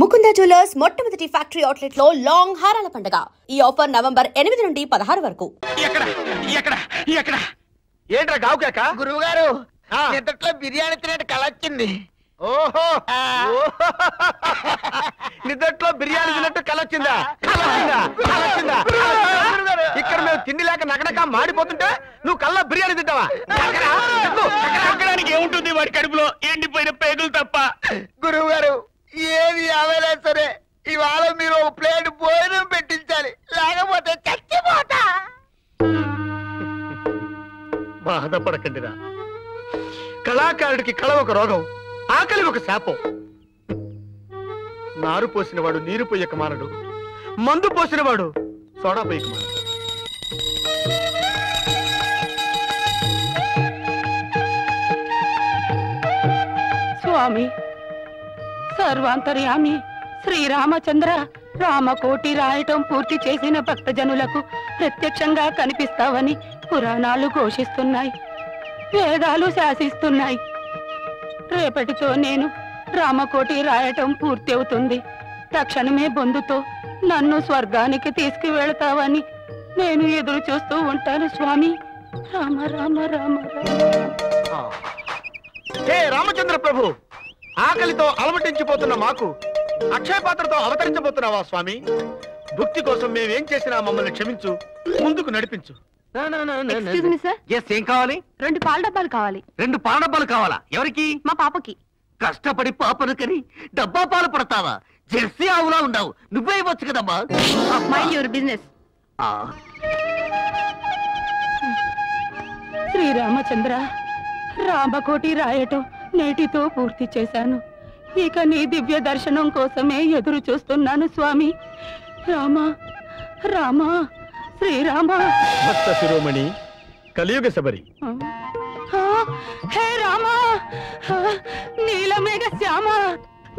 Mukunda jewellers మొట్టమొదటి factory outlet లో long హారాల పండుగ. ఈ ఆఫర్ నవంబర్ 8 నుండి 16 వరకు. ఏంట్రా గావుకాక? గురువు గారు నిద్రలో బిర్యానీ తినేట్టు కళ వచ్చింది. ఓహో నిద్రలో బిర్యానీ తిన్నట్టు కలొచ్చిందా? ఇక్కడ మేము తిండి లేక నగనక మాడిపోతుంటే నువ్వు కళ్ళ బిర్యానీ తింటావా? ఏముంటుంది వాడి కడుపులో? ఎండిపోయిన పేగులు తప్ప. గురువు గారు ఏది అవలేదు సరే ఇవాళ మీరు ఒక ప్లేట్ భోజనం పెట్టించాలి, లేకపోతే చచ్చిపోతా. బాధపడకండిరా. కళాకారుడికి కళ ఒక రోగం, ఆకలి ఒక శాపం. నారు పోసినవాడు నీరు పొయ్యక మానడు, మందు పోసినవాడు సోడా పొయ్యక మానడు. స్వామి సర్వాంతర్యామి శ్రీరామచంద్ర, రామకోటి రాయటం పూర్తి చేసిన భక్తజనులకు ప్రత్యక్షంగా కనిపిస్తావని పురాణాలు ఘోషిస్తున్నాయి, వేదాలు శాసిస్తున్నాయి. రేపటితో నేను రామకోటి రాయటం పూర్తి అవుతుంది. తక్షణమే బొందుతో నన్ను స్వర్గానికి తీసుకువెళతావని నేను ఎదురు చూస్తూ ఉంటాను స్వామి. రామ రామ రామ రామ. హే రామచంద్ర ప్రభు, ఆకలితో అలమటించిపోతున్న మాకు అక్షయ పాత్రతో అవతరించబోతున్నావా స్వామి? భక్తి కోసం మేమేం చేసినా మమ్మల్ని క్షమించు, ముందుకు నడిపించు. ఏం కావాలి? 2 పాల డబ్బాలు కావాలి. 2 పాల డబ్బాలు కావాలా? ఎవరికి? మా పాపకి. కష్టపడి పాపను కని డబ్బా పాలు పడతావా? జెర్సీ ఆవులా ఉండవు, నువ్వే ఇవ్వచ్చు కదమ్మా. Mind your business. శ్రీరామచంద్ర, రామకోటి రాయటం నేటితో పూర్తి చేశాను. ఇక నీ దివ్య దర్శనం కోసమే ఎదురు చూస్తున్నాను స్వామి. రామ రామ శ్రీరామ. భక్త శిరోమణి కలియుగ శబరి. హే రామ, నీలమేఘ శ్యామ,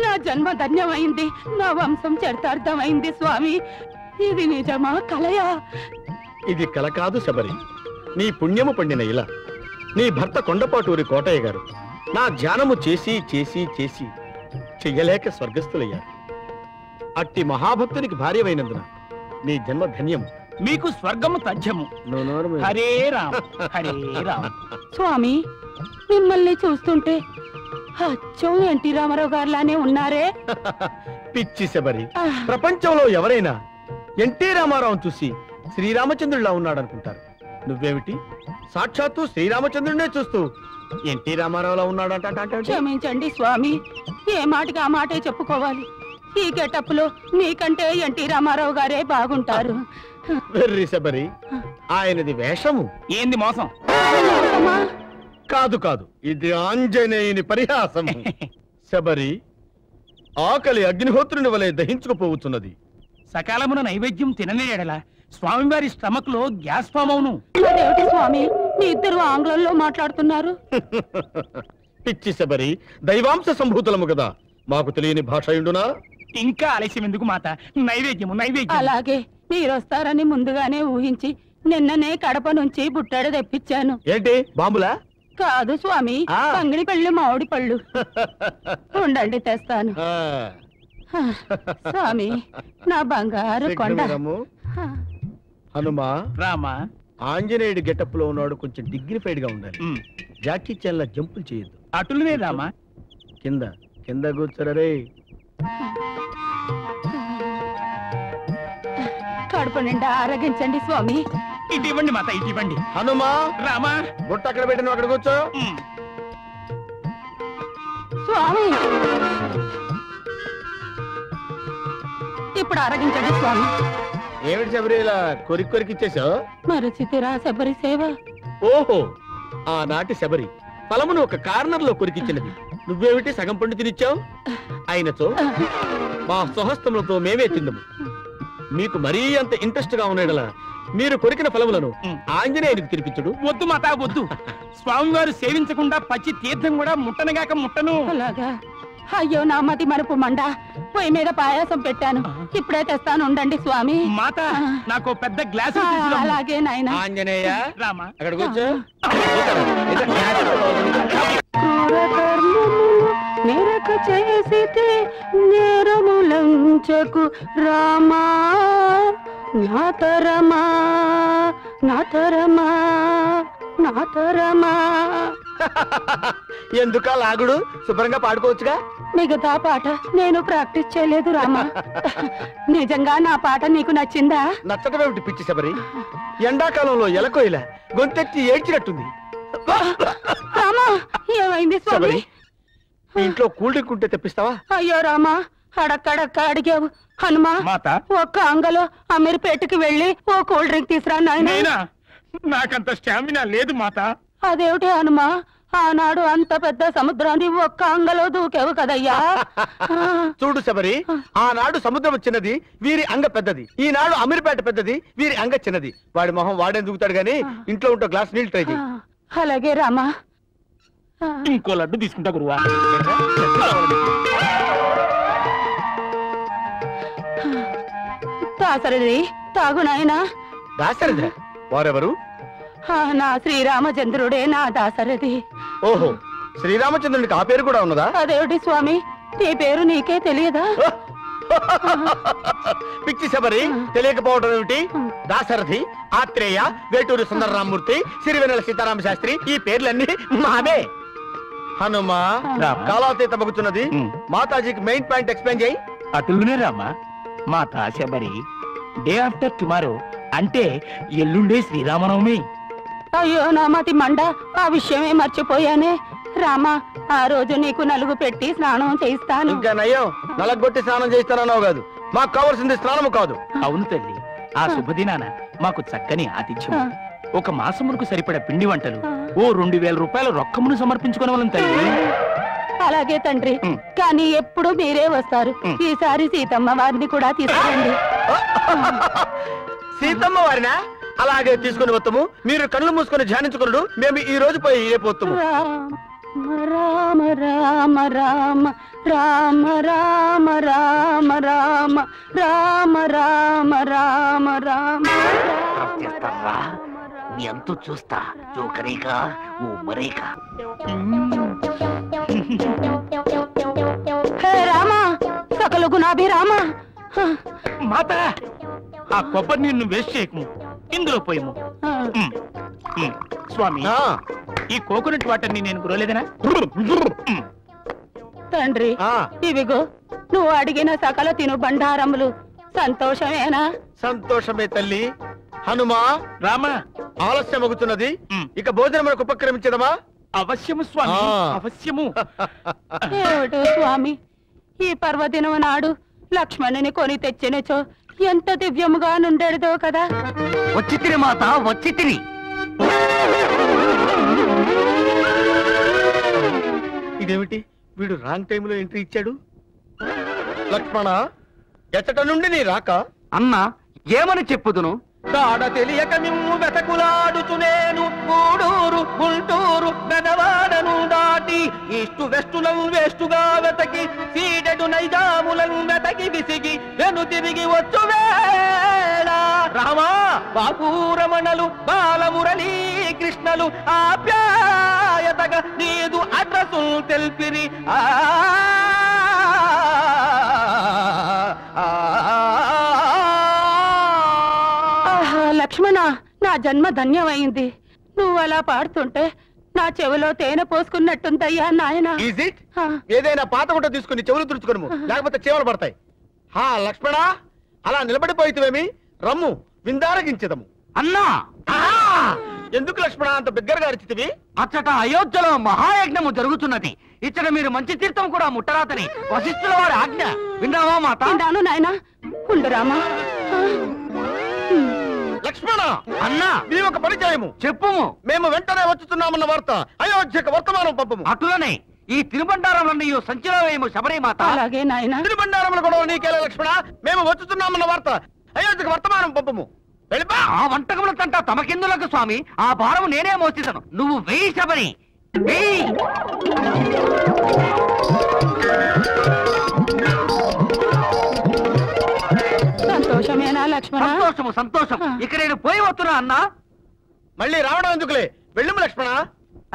నా జన్మ ధన్యమైంది, నా వంశం చరితార్థమైంది స్వామి. ఇది నిజమా కలయా? ఇది కల కాదు శబరి, నీ పుణ్యము పండిన ఇలా. నీ భర్త కొండపాటూరి కోటయ్య గారు నా ధ్యానము చేసి చేసి చేసి చెయ్యలేక స్వర్గస్థులయ్యారు. అట్టి మహాభక్తునికి భార్యవైనందున నీ జన్మ ధన్యము. మీకు స్వర్గము తథ్యము. హరే రామ్ హరే రామ్. స్వామి, మిమ్మల్ని చూస్తుంటే అచ్చం ఎన్టీ రామారావు గారిలానే ఉన్నారే. పిచ్చి శబరి, ప్రపంచంలో ఎవరైనా ఎన్టీ రామారావు చూసి శ్రీరామచంద్రుడిలా ఉన్నాడనుకుంటారు. నువ్వేమిటి సాక్షాత్తు శ్రీరామచంద్రుడినే చూస్తూ ఎన్టీ రామారావులా ఉన్నాడంట. క్షమించండి స్వామి, ఏ మాటకి ఆ మాటే చెప్పుకోవాలి. ఈ గెటప్ లో మీకంటే ఎన్టీ రామారావు గారే బాగుంటారు. వెర్రి శబరి, ఆయనది వేషము. ఏంది మోసం? కాదు కాదు, ఇది ఆంజనేయుని పరిహాసము. శబరి, ఆకలి అగ్నిహోత్రుని వలె దహించుకుపోతున్నది. సకాలమున నైవేద్యం తిననే ఎడల స్వామివారి స్టమక్ లో గ్యాస్ ఫామ్ అవును. అదేమిటి స్వామి, మీ ఇద్దరు ఆంగ్లంలో మాట్లాడుతున్నారు? పిచ్చి శబరి, దైవాంశ సంభూతులము కదా, మాకు తెలియని భాష ఉండునా? ఇంకా ఆలస్యం ఎందుకు మాత? నైవేద్యము నైవేద్యం. అలాగే, మీరొస్తారని ముందుగానే ఊహించి నిన్ననే కడప నుంచి బుట్టాడు తెప్పించాను. ఏంటి బాంబులా? కాదు స్వామి, పంగిడి పళ్ళు మామిడి పళ్ళు. ఉండండి తెస్తాను. స్వామి, నా బంగారు కొండ. హనుమా రామా, ఆంజనేయుడి గెటప్ లో ఉన్నాడు, కొంచెం డిగ్నిఫైడ్ గా ఉండాలి. జాకీ చాన్ లా జంపులు చేయొద్దు. అటులనే రామా. కింద కింద కూర్చోరే. కడుపు నిండా ఆరగించండి స్వామి. ఇటు ఇవ్వండి మాత, ఇటు ఇవ్వండి. హనుమా రామా, బుట్ట అక్కడ పెట్టిన అక్కడ కూర్చో. స్వామి, ఇప్పుడు ఆరగించండి స్వామి. ఏమిటి శబరి ఇలా కొరికి కొరికిచ్చేసావు? మరచితిరా శబరి సేవ. ఓహో, ఆనాటి శబరి ఫలమును ఒక కార్నర్ లో కొరికిచ్చినది. నువ్వేమిటి సగం పండు తినిచ్చావు? అయినచో మా స్వహస్తములతో మేమే తిందము. మీకు మరీ అంత ఇంట్రెస్ట్ గా ఉన్నాడలా మీరు కొరికిన ఫలములను ఆంజనేయునికి తినిపించుడు. వద్దు మాత వద్దు, స్వామివారు సేవించకుండా పచ్చి తీర్థం కూడా ముట్టనగాక ముట్టను. అలాగా? అయ్యో నా మతి మరుపు మండ, పొయ్యి మీద పాయాసం పెట్టాను, ఇప్పుడే తెస్తాను, ఉండండి స్వామి. మాత, నాకు పెద్ద గ్లాసు. అలాగే నాయన. ఆంజనేయ రామా, అక్కడ కూర్చో. క్రూర కర్మము నెరక చేసితే నేరముల తప్పించకు రామా నాతరమా నాతరమా నాతరమా. ఎందుకా లాగుడు? శుభ్రంగా పాడుకోవచ్చుగా. మిగతా పాట నేను ప్రాక్టీస్ చేయలేదు రామా. నిజంగా నా పాట నీకు నచ్చిందా? నచ్చటమేమిటి పిచ్చి శబరి? ఎండాకాలంలో ఎలకోయిల గొంతెత్తి ఏడ్చినట్టుంది. రామా ఏమైంది స్వామి? ఇంట్లో కూల్ డ్రింక్ ఉంటే తెప్పిస్తావా? అయ్యో రామా అడక్కడక్క అడిగావు. హనుమా ఒక్క అంగలో అమీర్పేటకి వెళ్ళి ఓ కూల్ డ్రింక్ తీసురా నాయనా. నాకంత స్టామినా లేదు మాత. అదేమిటి హనుమా, ఆనాడు అంత పెద్ద సముద్రాన్ని ఒక్క అంగలో దూకేవు కదయ్యా. చూడు శబరి, ఆనాడు సముద్రం చిన్నది, వీరి అంగ పెద్దది. ఈనాడు అమీర్పేట పెద్దది, వీరి అంగ చిన్నది. వాడి మొహం వాడే దూకుతాడు గాని ఇంట్లో ఉంటే గ్లాస్ నీళ్ళు ట్రై చేయి. అలాగే రామా. ఇంకో లడ్డు తీసుకుంటా గురువా. దాసరిది తాగు నాయనా. దాశరథ వారెవరు? నా శ్రీరామచంద్రుడే నా దాసరిది. ఓహో, శ్రీరామచంద్రునికి ఆ పేరు కూడా ఉన్నదా? అదేమిటి స్వామి, నీ పేరు నీకే తెలియదా? పిచ్చి శబరి, తెలియకపోవడం ఏమిటి? దాశరథి, ఆత్రేయ, వేటూరి సుందరరామూర్తి, సిరివెన్నెల సీతారామ శాస్త్రి, ఈ పేర్లన్నీ మావే. హనుమా కాలాతీత మగుతున్నది. మాతాజీకి మెయిన్ పాయింట్ ఎక్స్ప్లెయిన్ చేయి. అటులునే రామా. మాతా శబరి, డే ఆఫ్టర్ టుమారో అంటే ఎల్లుండే శ్రీరామనవమి. అయ్యో నా మతి మండ, ఆ విషయమే మర్చిపోయానే. రామా ఆ రోజు నీకు నలుగు పెట్టి స్నానం చేయిస్తాను. ఇంకా నయ్యం, నలగొట్టి స్నానం చేయిస్తానన్నావు కాదు. మాకు కావాల్సింది స్నానము కాదు. అవును తల్లి, ఆ శుభదినాన మాకు చక్కని ఆతిథ్యం, ఒక మాసమునకు సరిపడ పిండి వంటలు, ఓ 2000 రూపాయల రొక్కమును సమర్పించుకోవడం తల్లి. అలాగే తండ్రి, కానీ ఎప్పుడు మీరే వస్తారు. ఈసారి సీతమ్మ వారిని కూడా తీసుకురండి. సీతమ్మ వారినా? అలాగే తీసుకుని వస్తాము. మీరు కళ్ళు మూసుకొని ధ్యానించుకున్నాడు, మేము ఈ రోజు పోయి రేపోతాము. రామ రామ రామ రామ రామ రామ రామ రామ రామ రామ రామ. నీ అంతు చూస్తా. జోకరేగా ఓ మరేగా. రామా సకల గుణాభి రామా. మాత, ఆ కొబ్బరి నీళ్ళు వేస్ట్ చేయకము, ఇందులో పోయము. స్వామి, ఈ కోకోనట్ వాటర్ ని నేను గురలేదనా? తండ్రి ఇవిగో నువ్వు అడిగిన సకల తిను బండారములు. సంతోషమేనా? సంతోషమే తల్లి. హనుమా రామా, ఆలస్యం అవుతున్నది, ఇక భోజనములకు ఉపక్రమించదమా? అవశ్యము స్వామి, అవశ్యము. ఏమిటో స్వామి, ఈ పర్వదినం నాడు లక్ష్మణుని కొని తెచ్చినచో ఎంత దివ్యముగా నుండేదో కదా. వచ్చి తిని మాత, వచ్చి తిని. ఇదేమిటి, వీడు రాంగ్ టైంలో ఎంట్రీ ఇచ్చాడు? లక్ష్మణ, ఎచ్చట నుండి నీ రాక? అన్నా ఏమని చెప్పుదును? దాడ తెలియక మిమ్ము వెతకులాడుచునేను, గూడూరు గుంటూరు గదవాడను దాటి, ఈస్టు వెస్టులను వేస్టుగా వెతకి, సీడెడు నైజాములను వెతకి విసిగి వెను తిరిగి వచ్చు వేళ. రామా బాపూరమణలు బాలమురళీ కృష్ణలు ఆప్యాయతగా నీదు అడ్రసు తెల్పిరి. లక్ష్మణ, నా జన్మ ధన్యమైంది. నువ్వు అలా పాడుతుంటే నా చెవిలో తేనె పోసుకున్నట్టుందయ్యా నాయన. ఏదైనా పాత గుట్ట తీసుకుని చెవులు తుడుచుకోను, లేకపోతే చేవలు పడతాయి. హా లక్ష్మణ, అలా నిలబడిపోయితేవేమి, రమ్ము విందారగించదము. అన్నా ఎందుకు లక్ష్మణ అంత బిగ్గరగా అరిచితివి? అచ్చట అయోధ్యలో మహాయజ్ఞము జరుగుతున్నది. ఇచ్చట మీరు మంచి తీర్థం కూడా ముట్టరాతని వశిష్ఠుల వారి ఆజ్ఞ. విన్నావా మాత? విన్నాను నాయన. ఉండు రామా. లక్ష్మణ, అన్నా మేము ఒక పరిచయము చెప్పుము. మేము వెంటనే వచ్చుతున్నామన్న వార్త అయోధ్యకు వర్తమానం పంపము. అటులనే ఈ తిరుబండారంలన్నీ సంచిలో వేయము శబరి మాత. అలాగే నాయన. తిరుబండారముల గొడవ నీకేలా లక్ష్మణ? మేము వచ్చుతున్నామన్న వార్త అయోధ్యకు వర్తమానం పంపము. వెళ్ళిపా. ఆ వంటకముల తంట తమకెందులకు స్వామి? ఆ భారము నేనే మోస్తాను. నువ్వు వెయ్యి శబరి, వెయ్యి. సంతోషమేనా లక్ష్మణ? సంతోషము సంతోషం. ఇక నేను పోయి వస్తున్నా అన్నా. మళ్ళీ రావడం ఎందుకులే, వెళ్ళిము లక్ష్మణ.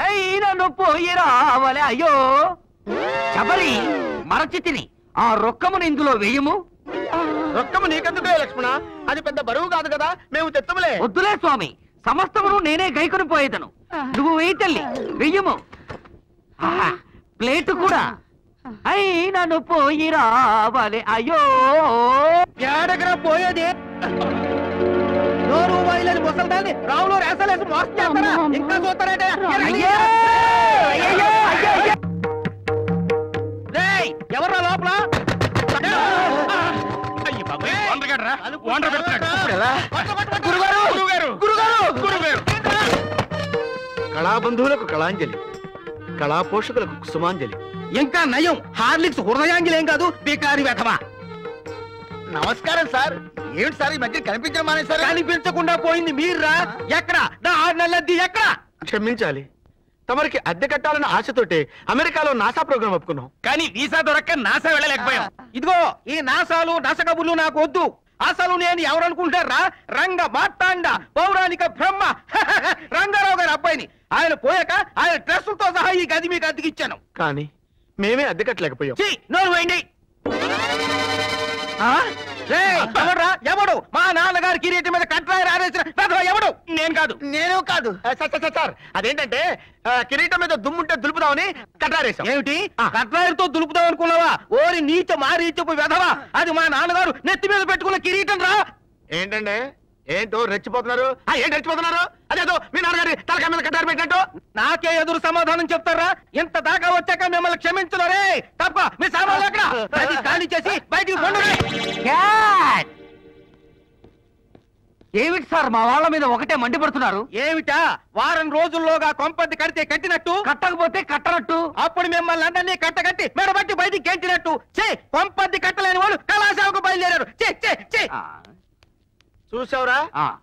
అయినను పోయి రావలే. అయ్యో శబరి, మరచి తిని ఆ రొక్కమును ఇందులో వేయము. రొక్కము నీకెందుకు లక్ష్మణ, అది పెద్ద బరువు కాదు కదా, మేము తెత్తములే. వద్దులే స్వామి, సమస్తమును నేనే గైకొని పోయేదను. నువ్వు వెయ్యి తల్లి, వెయ్యము. ప్లేటు కూడా అయ్యి నన్ను పోయి రావాలి. అయ్యో ఏడగర పోయేది నోరు వైలని ముసల్దాన్ని రావులో రేసలేసి మోసం చేస్తారా? ఇంకా చూస్తారంటే ఎవరు లోపల? కళాబంధువులకు కళాంజలి, కళా పోషకులకు కుసుమాంజలి. ఇంకా నయం, హార్లిక్స్ హృదయాంజలి ఏం కాదు, బీకారి వెధవా. నమస్కారం సార్. ఏమిటి సార్ ఈ మధ్య కనిపించడం మానేశారు? కనిపించకుండా పోయింది మీర్రా. ఎక్కడ నా 6 నెలలది ఎక్కడ? క్షమించాలి, తమరికి అద్దె కట్టాలన్న ఆశతోటే అమెరికాలో నాసా ప్రోగ్రాం ఒప్పుకున్నాం. కానీ వీసా దొరక్క నాసా వెళ్ళలేకపోయాం. ఇదిగో ఈ నాసాలు నాసకబుర్లు నాకు వద్దు. అసలు నేను ఎవరనుకుంటారా? రంగ మార్తాండ పౌరాణిక బ్రహ్మ రంగారావు గారి అబ్బాయిని. ఆయన పోయాక ఆయన డ్రెస్సులతో సహా ఈ గది మీకు అద్దెకిచ్చాను. కానీ మేమే అద్దె కట్టలేకపోయాం. నోరు వేయండి. ఎవడ్రా? ఎవడు మా నాన్నగారి కిరీటి మీద కట్రాయర్ ఆరేసిన ఎవడు? నేను కాదు. నేను కాదు సార్. అదేంటంటే కిరీటం మీద దుమ్ముంటే దులుపుదామని కట్రారేసాం. ఏమిటి కట్రాయర్తో దులుపుదాం అనుకున్నావా? ఓరి నీచ మారీచపు వెధవా, అది మా నాన్నగారు నెత్తి మీద పెట్టుకున్న కిరీటం రా. ఏంటంటే ఏంటో రెచ్చిపోతున్నారు? ఏంటి రెచ్చిపోతున్నారు? అదేదో మీ నాన్నగారి తలకాయ మీద కట్టారు పెట్టినట్టు. నాకే ఎదురు సమాధానం చెప్తారా? ఇంత దాకా వచ్చాక మిమ్మల్ని క్షమించలేరే. తప్ప మీ సామాన్లు ఎక్కడ? అది ఖాళీ చేసి బయటికి పండుగ. ఏమిటి సార్ మా వాళ్ళ మీద ఒకటే మండిపడుతున్నారు? ఏమిటా? వారం రోజుల్లోగా కొంపది కడితే కట్టినట్టు, కట్టకపోతే కట్టనట్టు. అప్పుడు మిమ్మల్ని అందరినీ కట్టగట్టి మెడబట్టి బయటికి గెంటినట్టు. కొంపది కట్టలేని వాళ్ళు కళాశాలకు బయలుదేరారు. చూసావురా,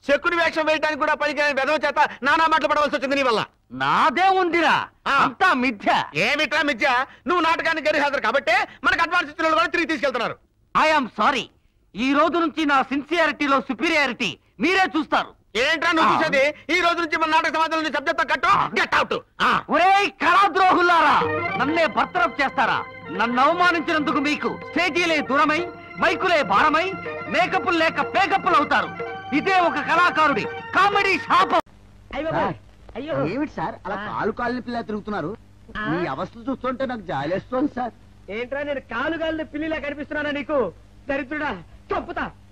చెక్కుని వేషం వేయడానికి కూడా పనికిరాని వెధవ చేత నానా మాటలు పడవలసి వచ్చింది నీ వల్ల. నాదే ఉందిరా, అంతా మిథ్య. ఏమిట్రా మిథ్య? నువ్వు నాటకానికి గరి హాజరు కాబట్టి మనకు అడ్వాన్స్ ఇచ్చిన వాళ్ళు కూడా తిరిగి తీసుకెళ్తున్నారు. I'm sorry. ఈ రోజు నుంచి నా సిన్సియారిటీలో సుపీరియారిటీ మీరే చూస్తారు. ఏంట్రా నువ్వు చూసేది? ఈ రోజు నుంచి మన నాటక సమాజంలో సబ్జెక్ట్ కట్టు, గెట్ అవుట్. ఒరేయ్ కళాద్రోహులారా, నన్నే బర్తరఫ్ చేస్తారా? నన్ను అవమానించినందుకు మీకు స్టేజీలే దూరమై, మైకులే భారమై, మేకప్పులు లేక పేకప్పులు అవుతారు. ఇదే ఒక కళాకారుడి కామెడీ శాపం. ఏమిటి సార్ అలా కాలు పిల్ల తిరుగుతున్నారు? మీ అవస్థలు చూస్తుంటే నాకు జాలేస్తోంది సార్. ఏంట్రా నేను కాలుగాలిని పిల్లిలా కనిపిస్తున్నానా నీకు? దరిద్రుడా,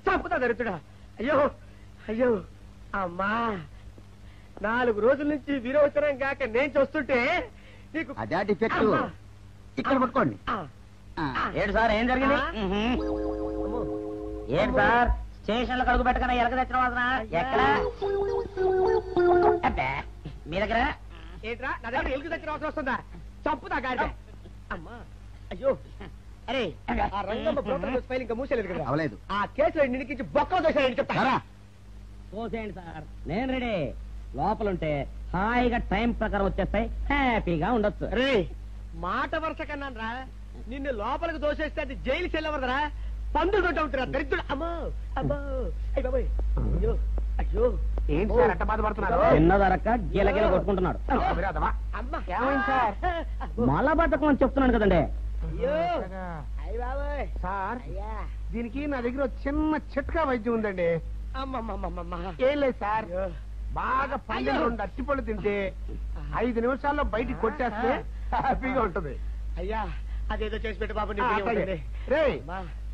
చంపుతా దరిద్రుడా. అయ్యో అయ్యో అమ్మా, 4 రోజుల నుంచి విరోచనం కాక నేను చూస్తుంటే నీకు అదే డిఫెక్ట్. ఇక్కడ పట్టుకోండి. ఏంటి సార్ ఏం జరిగింది? ఏంటి సార్ స్టేషన్ లో కడుగు పెట్టకనే ఎలక తెచ్చిన వాసన ఎక్కడ? మీ దగ్గర ఏంట్రా నా దగ్గర ఎలుగు తెచ్చిన అవసరం వస్తుందా? చంపుతా గాడి. అమ్మా అయ్యో, అరే ఆ రంగమ్మ బ్రోకర్ ఫైల్ ఇంకా మూసేలేదు కదా? అవలేదు. ఆ కేసులో నిడికి బొక్కలు దోశాయని చెప్తారా? చూసేయండి సార్, నేను రెడీ. లోపలుంటే హాయిగా టైం ప్రకారం వచ్చేస్తాయి, హ్యాపీగా ఉండొచ్చు. రే మాట వరుస కన్నాను రా, నిన్ను లోపలికి దోసేస్తే అది జైలుకి వెళ్ళవదరా, పందులు దొడ్డ ఉంటారా దరిద్రుడు. అమ్మో అమ్మో అయ్య బాబోయ్, అయ్యో అయ్యో. ఏంటి సార్ అట్ట బాధపడుతున్నారు? చిన్నదరక్క గీలగీల కొట్టుకుంటున్నాడు. ఏమైంది సార్? మళ్ళా బద్దకం అని చెప్తున్నాను కదండి. అయ్యో అయ్య బాబోయ్. సార్ దీనికి నా దగ్గర చిన్న చిట్కా వైద్యం ఉందండి. ఏం లేదు సార్, బాగా పండిన 2 అరటిపళ్ళు తింటే 5 నిమిషాల్లో బయటికి కొట్టేస్తే హ్యాపీగా ఉంటుంది. అయ్యా అదేదో చేసి పెట్టు బాబు. రే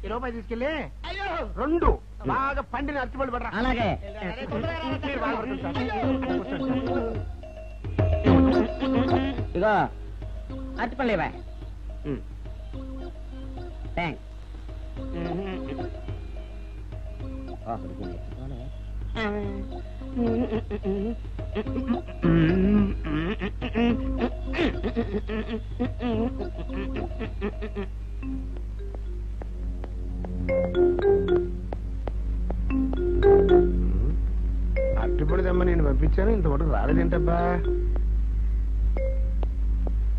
ఈ రూపాయి తీసుకెళ్ళి 2 బాగా పండిన అరటిపళ్ళు పడరా. అలాగే ఇగో అరటిపళ్ళు ఇవ్వ. థ్యాంక్స్. అరటిపళ్ళు తెమ్మ నేను పంపించాను, ఇంతవరకు రాలేదేంటబ్బా?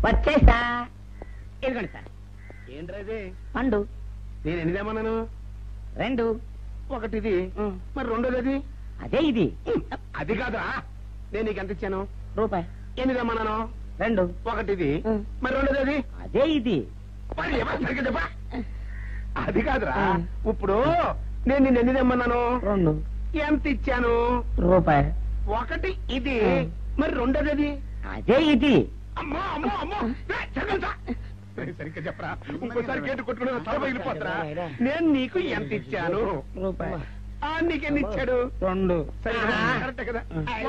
వచ్చేసా. ఇదిగోండి సార్. ఏంట్రా పండు. నేను ఎన్ని తెమ్మన్నాను? 2. ఒకటిది, మరి రెండోది అది? అదే ఇది. అది కాదురా, నేను నీకు ఎంత ఇచ్చాను? రూపాయి. ఎన్ని తెమ్మన్నాను? 2. ఒకటిది, మరి రెండోది అది? అదే ఇది. మరి ఎవరు సరిగ్గా చెప్పా? అది కాదురా ఇప్పుడు నేను నిన్ను ఎన్ని తెమ్మన్నాను 2 ఎంత ఇచ్చాను రూపాయి. 1 ఇది మరి 2 అది అదే ఇది. అమ్మో అమ్మో అమ్మో సరిగ్గా చెప్పరా ఇంకోసారి గేటు కొట్టుకుని తల పగిలిపోతారా నేను నీకు ఎంత ఇచ్చాను రూపాయి. నీకెన్ని ఇచ్చాడు 2. సరే కరెక్ట్ కదా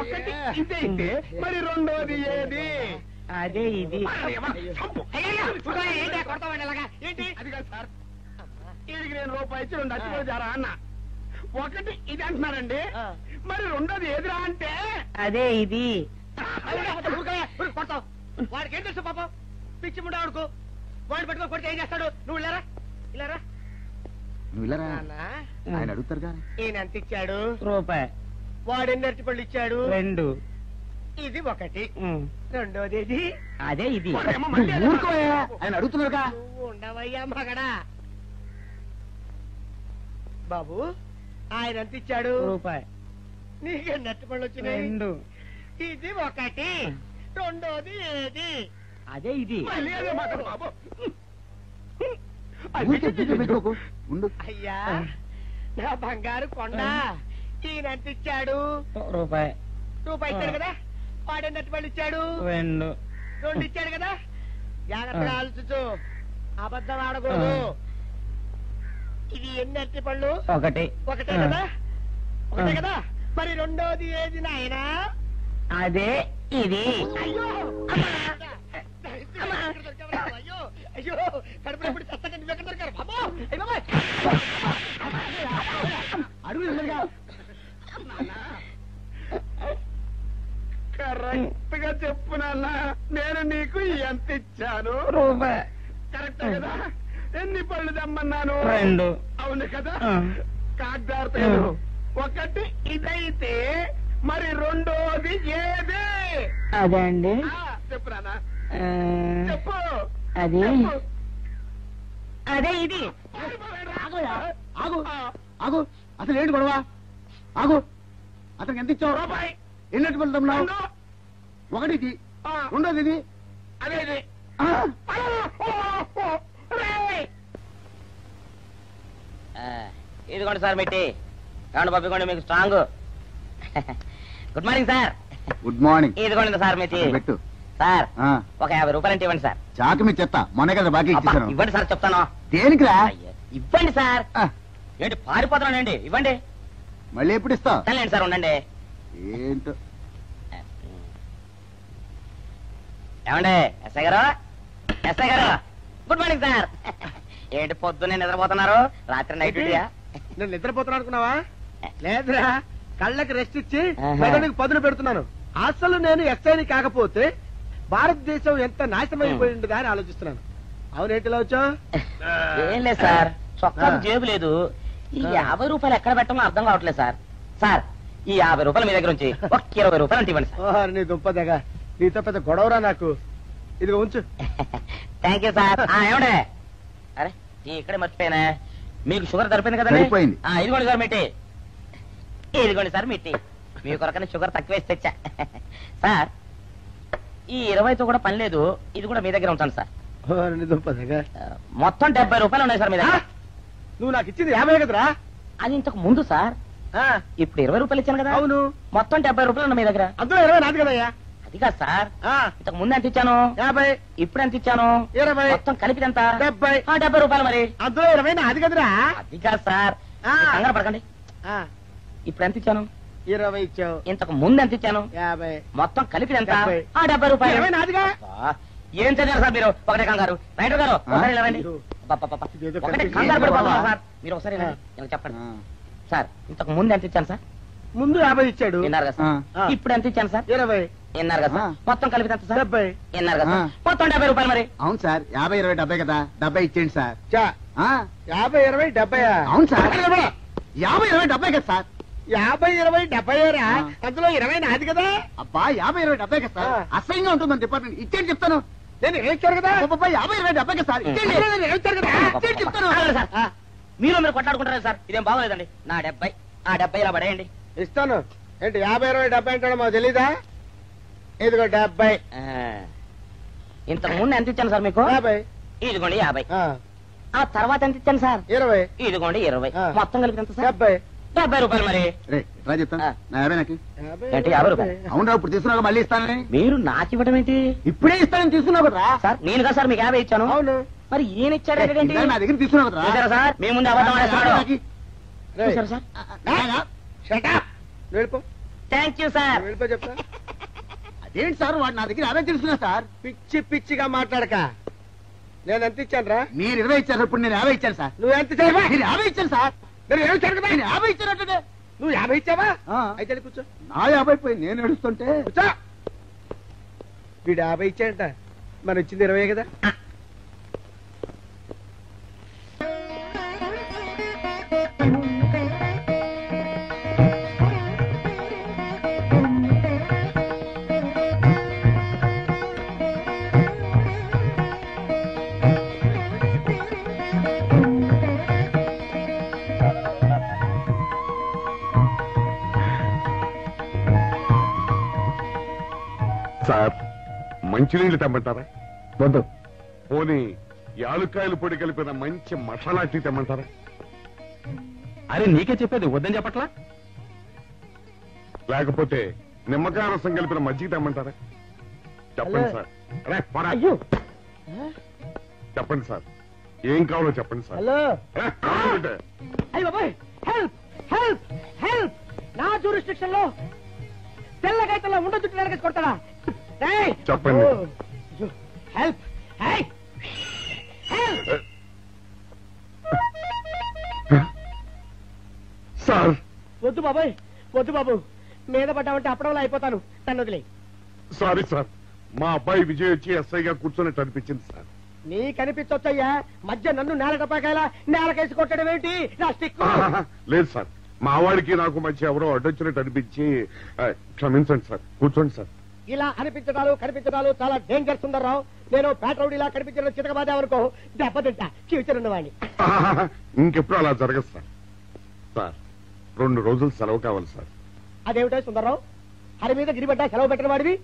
1 ఇదే అయితే మరి 2ది ఏది అదే ఇది. అది కాదు సార్ వీడికి నేను రూపాయి ఇచ్చి 2 అచ్చుకోలు జారా అన్న 1 ఇది అంటున్నారండి మరి 2ది ఏదిరా అంటే అదే ఇది. వాడికి ఏం తెలుసు పాపం పిచ్చి ముండా వాడుకో వాడు పట్టుకొని కొడితే ఏం చేస్తాడు నువ్వు ఇలారా ఇలారా నువ్వు ఇలా ఆయన అడుగుతారు కానీ ఈయన ఎంత ఇచ్చాడు రూపాయి. వాడు ఎన్ని అరటి పళ్ళు ఇచ్చాడు 2. ఇది 1 2ది ఇది అదే ఇది. ఊరుకోయా ఆయన అడుగుతున్నారుగా నువ్వు ఉండవయ్యా మగడా బాబు ఆయన ఎంత ఇచ్చాడు రూపాయి. నీకెన్ని అరటి పళ్ళు వచ్చినాయి 2. ఇది 1 2ది ఏది అదే ఇది. మళ్ళీ అదే మాట బాబు ఉండు అయ్యా నా బంగారు కొండ ఈయన ఎంత ఇచ్చాడు రూపాయి. రూపాయి ఇచ్చాడు కదా వాడు ఎన్ని అరటి పళ్ళు ఇచ్చాడు 2. 2 ఇచ్చాడు కదా జాగ్రత్తగా ఆలోచించు అబద్ధం ఆడకూడదు ఇది ఎన్ని అరటి పళ్ళు 1. ఒకటే కదా ఒకటే కదా మరి 2ది ఏది నాయనా అదే ఇది. అయ్యో అయ్యో అయ్యో కడుపులో ఇప్పుడు చస్తగా నువ్వు ఎక్కడ దొరికారు బాబు అడుగు కరెక్ట్ గా చెప్పు నాన్న నేను నీకు ఎంత ఇచ్చాను రూపాయి. కరెక్ట్ కదా ఎన్ని పళ్ళు తెమ్మన్నాను 2. అవును కదా కాగ్దార్తలు 1 ఇదైతే మరి 2ది ఏది అదే అండి. చెప్పు నాన్న ఆ, చెప్పు అది చెప్పు. అదే ఇది. ఆగు ఆగు అసలు ఏంటి గొడవ ఆగు అతనికి ఎంత ఇచ్చావు రూపాయి ఎన్నట్టు వెళ్తున్నావు 2 1 ఇది 2ది ఇది అదేది ఇదిగోండి సార్ మిట్టి ఏమండి పంపించండి మీకు strong. Good morning sir. Good morning ఇదిగోండి సార్ మిట్టి పెట్టు సార్. ఒక 50 రూపాయలు ఇవ్వండి సార్. చాకు మీ చెత్త మొన్న కదా బాకీ అబ్బా, ఇచ్చేసాను ఇవ్వండి సార్ చెప్తాను. దేనికిరా అయ్యో, ఇవ్వండి సార్. ఏంటి పారిపోతున్నానండి ఇవ్వండి. మళ్ళీ ఎప్పుడు ఇస్తావు సరేండి సార్ ఉండండి. ఏంటో ఏమండి ఎస్ఐ గారు ఎస్ఐ గారు గుడ్ మార్నింగ్ సార్. ఏంటి పొద్దున్నే నిద్రపోతున్నారు రాత్రి నైట్ డ్యూటీయా? నేను నిద్రపోతున్నా అనుకున్నావా లేదురా కళ్ళకి రెస్ట్ ఇచ్చి ఆహా. మెదడుకి పదును పెడుతున్నాను అసలు నేను ఎస్ఐని కాకపోతే భారతదేశం ఎంత నాశనం అయిపోయింది అని ఆలోచిస్తున్నాను. అవునేంటి ఇలా వచ్చావు ఏం లేదు సార్ చొక్కాకు జేబు లేదు. ఈ 50 రూపాయలు ఎక్కడ పెట్టాలో అర్థం కావట్లేదు సార్. సార్ ఈ 50 రూపాయలు మీ దగ్గర నుంచి ఒక 20 రూపాయలు అంటే ఇవ్వండి సార్. ఓహో నీ దుంపదగా నీతో పెద్ద గొడవరా నాకు. ఇదిగో ఉంచు. Thank you sir. ఏమండే అరే ఇక్కడే మర్చిపోయానా మీకు షుగర్ సరిపోయింది కదండి? సరిపోయింది. ఇదిగోండి సార్ మిట్టి. ఇదిగోండి సార్ మిట్టి మీ కొరకనే షుగర్ తక్కువ వేసి తెచ్చా. సార్ ఈ 20తో కూడా పని లేదు ఇది కూడా మీ దగ్గర ఉంటాను సార్. ఓహో నీ దుంపదగా మొత్తం 70 రూపాయలు ఉన్నాయి సార్ మీ దగ్గర. నువ్వు నాకు ఇచ్చింది 50 కదరా. అది ఇంతకు ముందు సార్. ఇప్పుడు 20 రూపాయలు ఇచ్చాను కదా. అవును మొత్తం 70 రూపాయలు ఉన్నాయి మీ దగ్గర. అందులో 20 నాది కదయ్యా. అది కాదు సార్ ఇంతకు ముందు ఎంత ఇచ్చాను 50 ఇప్పుడు ఎంత ఇచ్చాను 20 మొత్తం కలిపి ఎంత 70 70 రూపాయలు మరి. అందులో 20 నాది కదరా. అది కాదు సార్ కంగారు పడకండి. ఇప్పుడు ఎంత ఇచ్చాను 20 ఇచ్చావు ఇంతకు ముందు ఎంత ఇచ్చాను 50 మొత్తం కలిపి ఎంత 70. 70 రూపాయలు. 20 నాదిగా. అబ్బా, ఏం చదివారు సార్ మీరు ఒకటే కంగారు. రైటర్ గారు ఒకసారి ఇలా రండి. అబ్బబ్బబ్బబ్బ. ఒకటే కంగారు పడిపోతున్నారు సార్ మీరు ఒకసారి ఇలా రండి. ఇలా చెప్పండి సార్ ఇంతకు ముందు ఎంత ఇచ్చాను సార్ ముందు 50 ఇచ్చాడు విన్నారు కదా సార్. ఇప్పుడు ఎంత ఇచ్చాను సార్ 20 విన్నారు కదా సార్. మొత్తం కలిపి ఎంత సార్ 70 విన్నారు కదా సార్. మొత్తం 70 రూపాయలు మరి. అవును సార్ 50 20 70 కదా 70 ఇచ్చేయండి సార్ చా ఆ, 50 20 70 అవును సార్ 50 20 70 కదా సార్ 50 20 70 రా. అందులో 20 నాది కదా. అబ్బా 50 20 70 కదా సార్ అసహ్యంగా ఉంటుంది మన డిపార్ట్మెంట్ ఇచ్చేయండి చెప్తాను నేను ఇచ్చారు కదా. అబ్బబ్బా, 50 20 70 కదా సార్ ఇచ్చేయండి ఇచ్చారు కదా. ఇచ్చేయండి చెప్తాను ఆగండి సార్. మీరు కొట్లాడుకుంటారు సార్ ఇదేం బాగోలేదండి. నా 70 ఆ 70 ఇలా పడేయండి. ఇస్తాను ఏంటి 50 20 70 అంటాడు మాకు తెలీదా. ఇదిగో 70 ఇంతకు ముందు ఎంత ఇచ్చాను సార్ మీకు 50 ఇదిగోండి 50 ఆ, ఆ తర్వాత ఎంత ఇచ్చాను సార్? 20. ఇదిగోండి 20. ఆ. మొత్తం కలిపి ఎంత సార్? 70. 70 రూపాయలు. మరి రే రా చెప్తాను. నా 50 నాకు. ఏంటి 50 రూపాయలు? అవునా ఇప్పుడు తీసుకున్నాక మళ్ళీ ఇస్తానని. మీరు నాకు ఇవ్వడం ఏంటి? ఇప్పుడే ఇస్తానని తీసుకున్నావు కదరా. సార్ నేను కదా సార్ మీకు 50 ఇచ్చాను. అవును. మరి ఈయన ఇచ్చాడు ఏంటి? ఇందాక నా దగ్గర తీసుకున్నావు కదరా. చూసారా సార్ మీ ముందు అబద్ధం ఆడేస్తున్నాడు. రేయ్, చూసారా సార్? shut up. నువ్వు వెళ్ళిపో. Thank you sir. నువ్వు వెళ్ళిపో చెప్తా. అదేంటి సార్ వాడు నా దగ్గర 50 తీసుకున్నా సార్. పిచ్చి పిచ్చిగా మాట్లాడక. నేను ఎంత ఇచ్చాను రా? మీరు 20 ఇచ్చారు, ఇప్పుడు నేను 50 ఇచ్చాను సార్. నువ్వు ఎంత ఇచ్చావా? మీరు 50 ఇచ్చాను సార్. నేను ఏమి ఇచ్చాను కదా? నేను 50 ఇచ్చానంటే నువ్వు 50 ఇచ్చావా? ఆ. అయితే వెళ్ళి కూర్చో. నా 50 పోయి నేను ఏడుస్తుంటే కూర్చో. వీడు 50 ఇచ్చాడంట, మనం ఇచ్చింది 20 కదా. సార్ మంచినీళ్ళు తెమ్మంటారా? వద్దు. పోనీ యాలుక్కాయలు పొడి కలిపిన మంచి మసాలా టీ తెమ్మంటారా? అరే నీకే చెప్పేది వద్దని చెప్పట్లా? లేకపోతే నిమ్మకాయ రసం కలిపిన మజ్జిగ తెమ్మంటారా? చెప్పండి సార్. అరే, పోరా. చెప్పండి సార్, ఏం కావాలో చెప్పండి సార్. హలో. అరే, కావాలంటే. అయ్య బాబాయ్, హెల్ప్ హెల్ప్ హెల్ప్. నా జ్యూరిస్డిక్షన్ లో తెల్లగైతల్లో ఉండొద్దు నరకేసి కొడతాడా? చెప్పండి. హెల్ప్. సార్ వద్దు బాబాయ్, వద్దు బాబు. మీద పడ్డామంటే అప్పడంలో అయిపోతాను. నన్ను వదిలే. సారీ సార్, మా అబ్బాయి విజయ్ వచ్చి ఎస్ఐగా కూర్చున్నట్టు అనిపించింది సార్. నీ కనిపించొచ్చయ్యా, మధ్య నన్ను నేల టపాకాయలా నేలకేసి కొట్టడం ఏంటి? నా స్టిక్. లేదు సార్, మా వాడికి నాకు మధ్య ఎవరో అడ్డొచ్చినట్టు అనిపించి క్షమించండి సార్. కూర్చోండి సార్. ఇలా అనిపించడాలు కనిపించడాలు చాలా డేంజర్ సుందర్రావు. నేను పేట్రౌడీలా కనిపించడం చితకబాదామనుకో దెబ్బతింటా ఫ్యూచర్ ఉన్నవాడిని. ఇంకెప్పుడు అలా జరగదు సార్. సార్ 2 రోజులు సెలవు కావాలి సార్. అదేమిటో సుందర్రావు, హరి మీద గిరిబడ్డా సెలవు పెట్టిన వాడివి.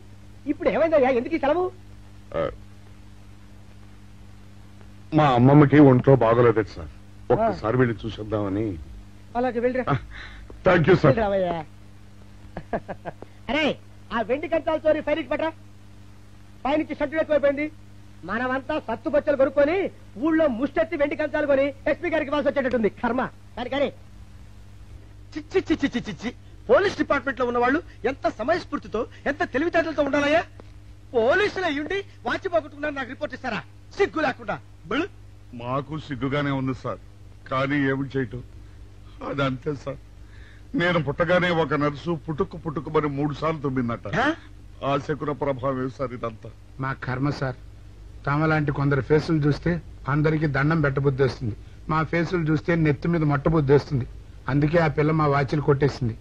ఇప్పుడు ఏమైందయ్యా, ఎందుకు ఈ సెలవు? మా అమ్మమ్మకి ఒంట్లో బాగోలేదు సార్, ఒక్కసారి వెళ్ళి చూసేద్దామని. అలాగే వెళ్ళిరా. Thank you sir. రావయ్యా. అరే ఆ వెండి కంచాల చోరీ ఫైరికి పట్రా. పైనుంచి షడ్డు ఎక్కువైపోయింది. మనమంతా సత్తు బొచ్చలు కొనుక్కొని ఊళ్ళో ముష్టెత్తి వెండి కంచాలు కొని ఎస్పీ గారికి వాల్సి వచ్చేటట్టుంది కర్మ. కానీ చిచ్చి చిచ్చి చిచ్చి చిచ్చి. పోలీస్ డిపార్ట్మెంట్ లో ఉన్న వాళ్ళు ఎంత సమయస్ఫూర్తితో ఎంత తెలివితేటలతో ఉండాలయ్యా. పోలీసులు అయ్యుండి వాచి పోగొట్టుకున్నారు నాకు రిపోర్ట్ ఇస్తారా? సిగ్గు లేకుండా. మాకు సిగ్గుగానే ఉంది సార్, కానీ ఏమి చేయటం అదంతే సార్. నేను పుట్టగానే ఒక నర్సు పుట్టుకు మరి 3 సార్లు తుమ్మిందట. ఆ శకున ప్రభావం సార్ ఇదంతా. మా కర్మ సార్. తమలాంటి కొందరు ఫేసులు చూస్తే అందరికి దండం పెట్టబుద్ధి వస్తుంది. మా ఫేసులు చూస్తే నెత్తి మీద మట్టబుద్ధి వస్తుంది. అందుకే ఆ పిల్ల మా వాచిలు కొట్టేసింది.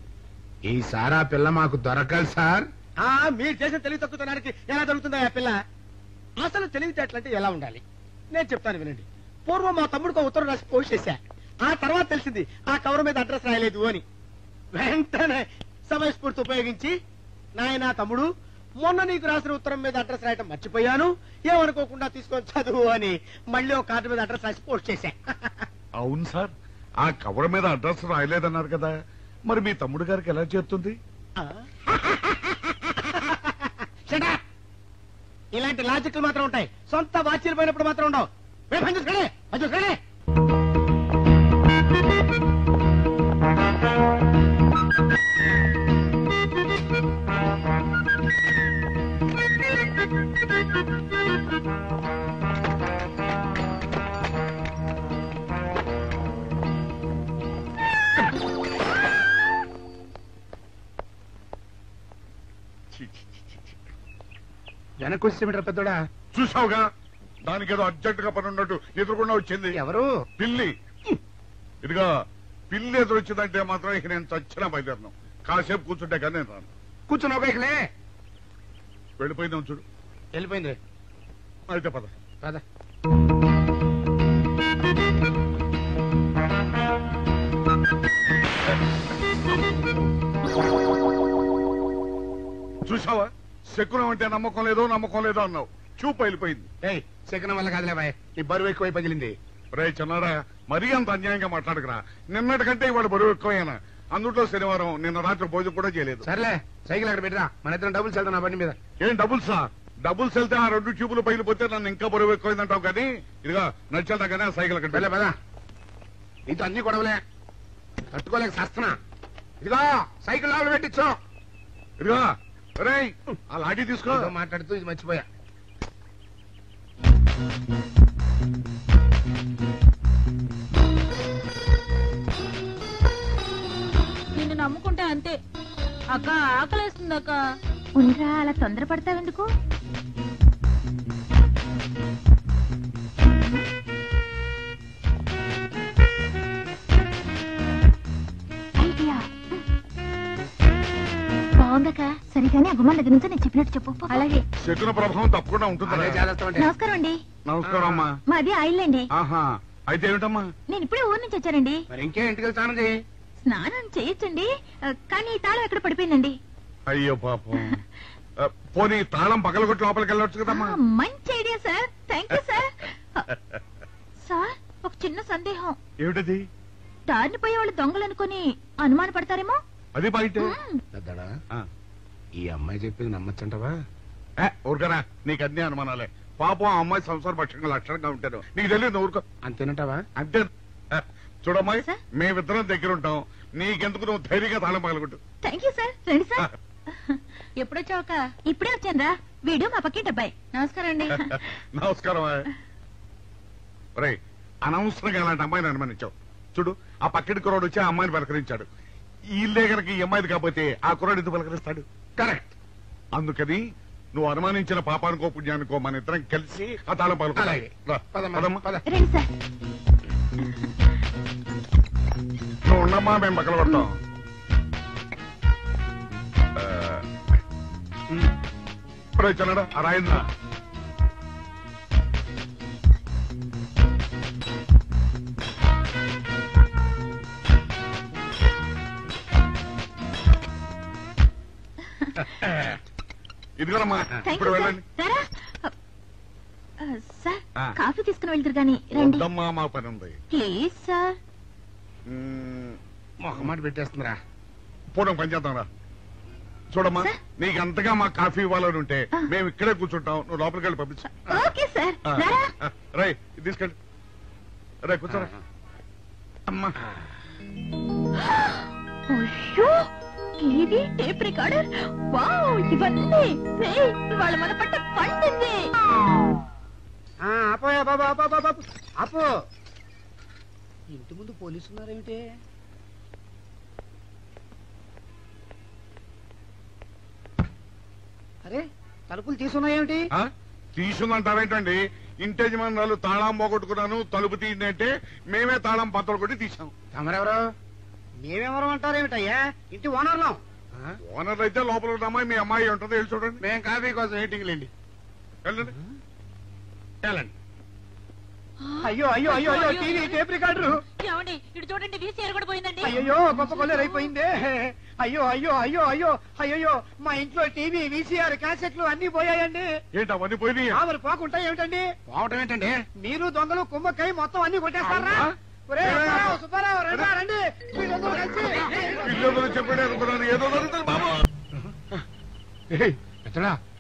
ఈసారి ఆ పిల్ల మాకు దొరకాలి సార్. మీరు చేసిన తెలివి తక్కువతనానికి ఎలా దొరుకుతుందా ఆ పిల్ల? అసలు తెలివితేటలంటే ఎలా ఉండాలి నేను చెప్తాను వినండి. పూర్వం మా తమ్ముడికి ఉత్తరం రాసి పోస్ట్ చేశా. ఆ తర్వాత తెలిసింది ఆ కవర్ మీద అడ్రస్ రాయలేదు అని. వెంటనే సమయస్ఫూర్తి ఉపయోగించి, నాయనా తమ్ముడు, మొన్న నీకు రాసిన ఉత్తరం మీద అడ్రస్ రాయటం మర్చిపోయాను, ఏమనుకోకుండా తీసుకొని చదువు అని మళ్ళీ ఒక కార్డు మీద అడ్రస్ రాసి పోస్ట్ చేశా. అవును సార్, ఆ కవర్ మీద అడ్రస్ రాయలేదన్నారు కదా, మరి మీ తమ్ముడు గారికి ఎలా చేరుతుంది? ఇలాంటి లాజిక్లు మాత్రం ఉంటాయి, సొంత వాచీలు పోయినప్పుడు మాత్రం ఉండవు. వెనక్కి వచ్చేమిట్రా పెద్దోడా? చూసావుగా, దానికి ఏదో అర్జెంట్ గా పని ఉన్నట్టు ఎదురుకుండా వచ్చింది. ఎవరు? పిల్లి. ఇదిగా పిల్లి ఎదురు వచ్చిందంటే మాత్రం ఇక నేను చచ్చినా బయలుదేరను. కాసేపు కూర్చుంటే కానీ నేను రాను. కూర్చున్నావు ఇకలే. వెళ్ళిపోయిందాం చూడు. వెళ్ళిపోయింది. అయితే పద పద. చూసావా, శకునం అంటే నమ్మకం లేదో అన్నావు. చూపు వెళ్ళిపోయింది. సెకండ్ వల్ల కాదులే బాయ్, నీ బరువు ఎక్కువై పగిలింది. రే చిన్నారా, మరీ అంత అన్యాయంగా మాట్లాడకురా. నిన్నటికంటే ఇవాళ బరువు ఎక్కువైనా. అందుట్లో శనివారం నిన్న రాత్రి భోజనం కూడా చేయలేదు. సర్లే సైకిల్ అక్కడ పెట్టరా, మన ఇద్దరం డబ్బులు వెళ్తాం నా బండి మీద. ఏం డబుల్సా? డబుల్స్ వెళ్తే ఆ 2 ట్యూబులు పగిలిపోతే నన్ను ఇంకా బరువు ఎక్కువైందంటావు. కానీ ఇదిగా నడిచేదా కానీ ఆ సైకిల్ అక్కడ వెళ్ళే పదా, నీతో అన్ని గొడవలే తట్టుకోలేక సస్తున్నా. ఇదిగో సైకిల్ లోపల పెట్టించు. ఇదిగా రే ఆ లాఠీ తీసుకో. మాట్లాడుతూ ఇది మర్చిపోయా. నిన్ను నమ్ముకుంటే అంతే అక్క. ఆకలేస్తుంది అక్క. ఉండరా, అలా తొందరపడతావెందుకు? ఐడియా బాగుందక్క. సరిగానే అభిమాన దగ్గర నుంచి నేను చెప్పినట్టు చెప్పు. అలాగే. శకున ప్రభావం తప్పకుండా ఉంటుంది. నమస్కారం అండి. నమస్కారం అమ్మా. మాది ఆయిల్ అండి. ఆహా, అయితే ఏమిటమ్మా? నేను ఇప్పుడే ఊరు నుంచి వచ్చానండి. మరి ఇంకే ఇంటికి స్నానం చేయి. స్నానం చేయొచ్చండి, కానీ తాళం ఎక్కడ పడిపోయిందండి. అయ్యో పాపం. పోనీ తాళం పగలగొట్టి లోపలికి వెళ్ళొచ్చు కదమ్మా. మంచి idea sir. Thank you sir. Sir, ఒక చిన్న సందేహం. ఏమిటది? దారిని పోయే వాళ్ళు దొంగలు అనుకుని అనుమాన పడతారేమో. అది బయట ఈ అమ్మాయి చెప్పింది నమ్మచ్చంటవా? ఊరుకరా, నీకు అన్ని అనుమానాలే. పాపం ఆ అమ్మాయి సంసార పక్షంగా లక్షణంగా ఉంటారు. నీకు తెలియదు ఊరుకో. అంతేనంటావా? అంతే. చూడమ్మాయి, మేమిద్దరం దగ్గర ఉంటాం. నీకెందుకు, నువ్వు ధైర్యంగా తాళం పగలగొట్టు. Thank you sir. రండి సార్. ఎప్పుడొచ్చావుక? ఇప్పుడే వచ్చాను. వీడు మా పక్కింటి అబ్బాయి. నమస్కారం అండి. నమస్కారం. రే, అనవసరంగా అలాంటి అమ్మాయిని అనుమానించావు. చూడు, ఆ పక్కింటి కుర్రాడు వచ్చి ఆ అమ్మాయిని పలకరించాడు. ఈ ఇల్లే కనుక ఈ అమ్మాయిది కాకపోతే ఆ కుర్రాడు ఎందుకు పలకరిస్తాడు? కరెక్ట్. అందుకని నువ్వు అనుమానించిన పాపానికో పుణ్యానికో మన ఇద్దరం కలిసి ఆ తాళం పగలగొట్టాలి. రండి సార్. నువ్వు ఉండమ్మా, మేము పగలగొడతాం. ఇప్పుడు వచ్చాడా ఆ రాయిందా? ఇదిగోనమ్మా, ఇప్పుడు వెళ్ళండి. సార్, కాఫీ తీసుకుని వెళ్తారు కానీ రండి. మా పని ఉంది. Please sir. మొహమాట పెట్టేస్తుందిరా. పూర్వం పని చేద్దాం రా. చూడమ్మా, నీకు అంతగా మా కాఫీ ఇవ్వాలని ఉంటే మేము ఇక్కడే కూర్చుంటాం. నువ్వు లోపలికి వెళ్ళి పంపించు. Okay sir. రై, తీసుకెళ్ళి రే, కూర్చోరా అమ్మా. టీవీ, టేప్ రికార్డర్, వావ్, ఇవన్నీ ఇవాళ మన పట్ట పండింది. అపోయా బాబా, బాబా అపో. ఇంటి ముందు పోలీసు ఉన్నారేమిటి? అరే, తలుపులు తీసున్నాయేమిటి? తీసుందంటారేంటండి? ఇంటి యజమానులు తాళం పోగొట్టుకున్నాను, తలుపు తీయండి అంటే మేమే తాళం పత్తలు కొట్టి తీసాం. తమరెవరు? మేమెవరు అంటారేమిటయ్యా? ఇంటి ఓనర్లం. ఓనర్ అయితే లోపల ఉన్న అమ్మాయి మీ అమ్మాయి ఉంటుంది. వెళ్ళి చూడండి. మేము కాఫీ కోసం మీటింగ్ లేండి. వెళ్ళండి, వెళ్ళండి. అయ్యో అయ్యో అయ్యో అయ్యో, టీవీ, టేప్ రికార్డరు. ఏమండి, ఇటు చూడండి, వీసీఆర్ కూడా పోయిందండి. అయ్యో, గొప్ప కొల్లేరైపోయిందే. అయ్యో అయ్యో అయ్యో అయ్యో అయ్యో, మా ఇంట్లో టీవీ, వీసీఆర్, క్యాసెట్లు అన్ని పోయాయండి. ఏంటి అవన్నీ పోయినాయి? మరి పోకుంటా ఏమిటండి? పోవటం ఏంటండి? మీరు దొంగలు కుమ్మక్కై మొత్తం అన్ని కొట్టేస్తారా? సుబ్బారావు, రండి. పిల్లలు చెప్పాడు అనుకున్నాను, ఏదో జరుగుతుంది బాబు.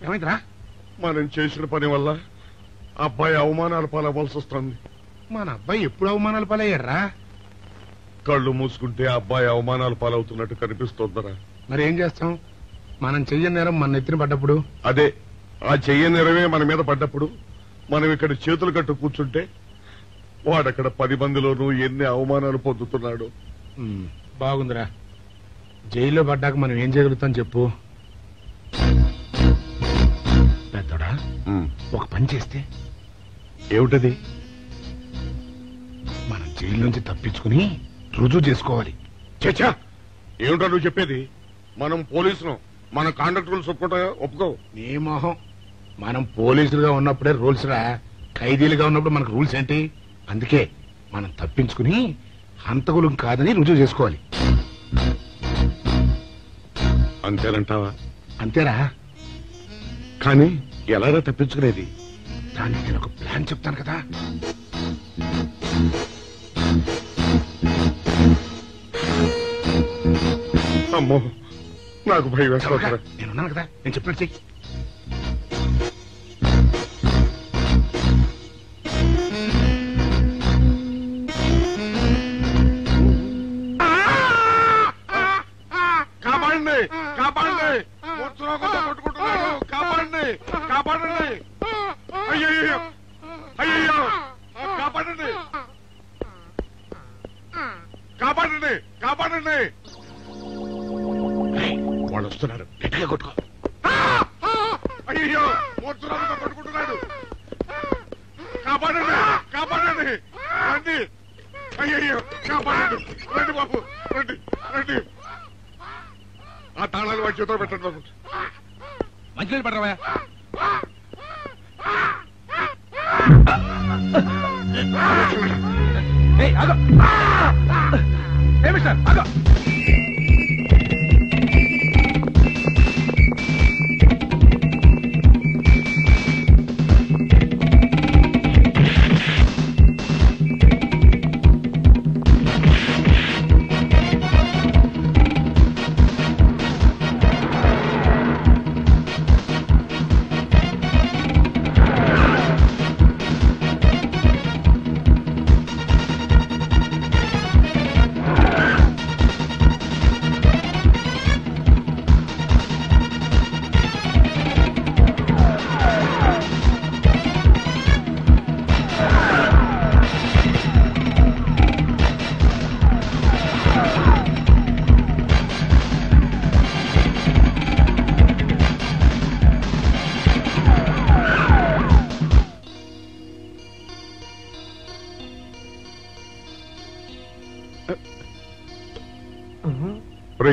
ఏమైందిరా? మనం చేసిన పని వల్ల అబ్బాయి అవమానాలు పాలవలసి వస్తుంది. మన అబ్బాయి ఎప్పుడు అవమానాలు పాలయ్యారా? కళ్ళు మూసుకుంటే అబ్బాయి అవమానాలు పాలవుతున్నట్టు కనిపిస్తోందరా. మరి ఏం చేస్తాం? మనం చెయ్యని నేరం మన నెత్తిన పడ్డప్పుడు, అదే ఆ చెయ్య నెరవే మన మీద పడ్డప్పుడు మనం ఇక్కడ చేతులు కట్టు కూర్చుంటే వాడక్కడ 10 మందిలోనూ ఎన్ని అవమానాలు పొందుతున్నాడు. బాగుందిరా. జైల్లో పడ్డాక మనం ఏం చేయగలుగుతాం చెప్పు. పెద్దోడా, ఒక పని చేస్తే ఏమిటది? మనం జైలు నుంచి తప్పించుకుని రుజువు చేసుకోవాలి. చచ్చా, ఏమిటో నువ్వు చెప్పేది? మనం పోలీసులు, మన కాండక్ట్ రూల్స్ ఒప్పుకో. నీ మొహం. మనం పోలీసులుగా ఉన్నప్పుడే రూల్స్ రా. ఖైదీలుగా ఉన్నప్పుడు మనకు రూల్స్ ఏంటి? అందుకే మనం తప్పించుకుని హంతకులు కాదని రుజువు చేసుకోవాలి. అంతేనంటావా? అంతేరా. కానీ ఎలాగా తప్పించుకునేది? దానికి నేను ఒక ప్లాన్ చెప్తాను కదా. అమ్మో నాకు భయం వేసుకోరా. నేనున్నాను కదా, నేను చెప్పినట్టు చెయ్యి. కాపాడండి కాపాడండి, మూర్ఛరోగంతో కొట్టుకుంటున్నాడు, కాపాడండి కాపాడండి, అయ్యయ్యో అయ్యయ్యో, కాపాడండి కాపాడండి కాపాడండి. వాళ్ళు వస్తున్నారు, గట్టిగా కొట్టుకో. అయ్యో మూర్ఛరోగంతో కొట్టుకుంటున్నాడు, కాపాడండి కాపాడండి, రండి, అయ్యయ్యో కాపాడండి, రండి బాబు రండి రండి. ఆ తాళాలు వాడి చేతిలో పెట్టండి బాబు. మంచినీళ్ళు పడరావా? ఏమి సార్ ఆగో.